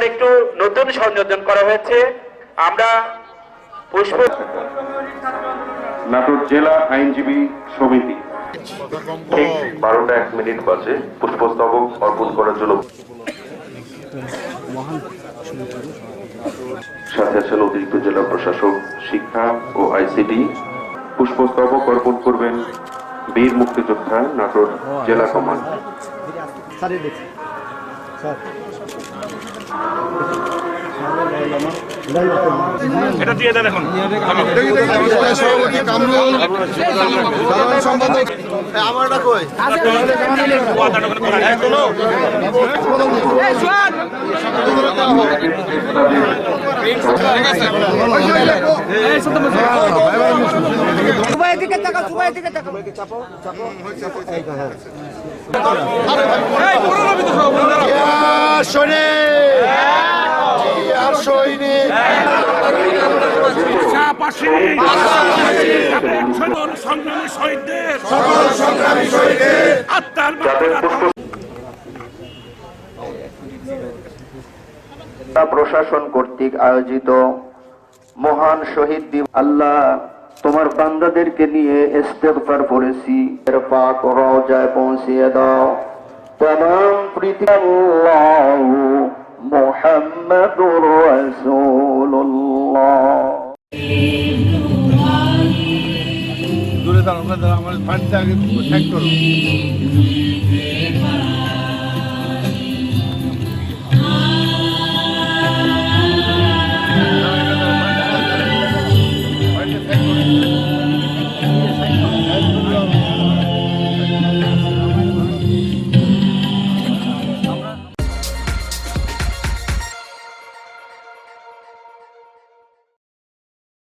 একটু নতুন সংযোজন করা হয়েছে। আমরা পুষ্প নাটোর জেলা আইনজীবী সমিতি ঠিক 12:01 বাজে পুষ্পস্তবক অর্পণ করার জন্য সাথে আছেন অতিরিক্ত জেলা প্রশাসক, শিক্ষা ও আইসিটি। পুষ্পস্তবক অর্পণ করবেন বীর মুক্তিযোদ্ধা নাটোর জেলা কমান্ড। এটা দিয়ে দেন এখন। আমারটা কই সবাই দিকে তাকাও, সবাই দিকে তাকাও। চাপো চাপো এই পুরো নবী তো সব সংগ্রামী শহীদদের আত্মার প্রশাসন কর্তৃক আয়োজিত মহান শহীদ দিবস। আল্লাহ, তোমার বান্দাদেরকে নিয়ে ইস্তেগফার করেছি, এর পাক রওজায় পৌঁছিয়ে দাও। তামাম পৃথিবী আল্লাহু মুহাম্মাদুর রাসূলুল্লাহ। দূরে দাঁড়াও, আমরা আমার ফান্ডটা আগে ঠেক করো।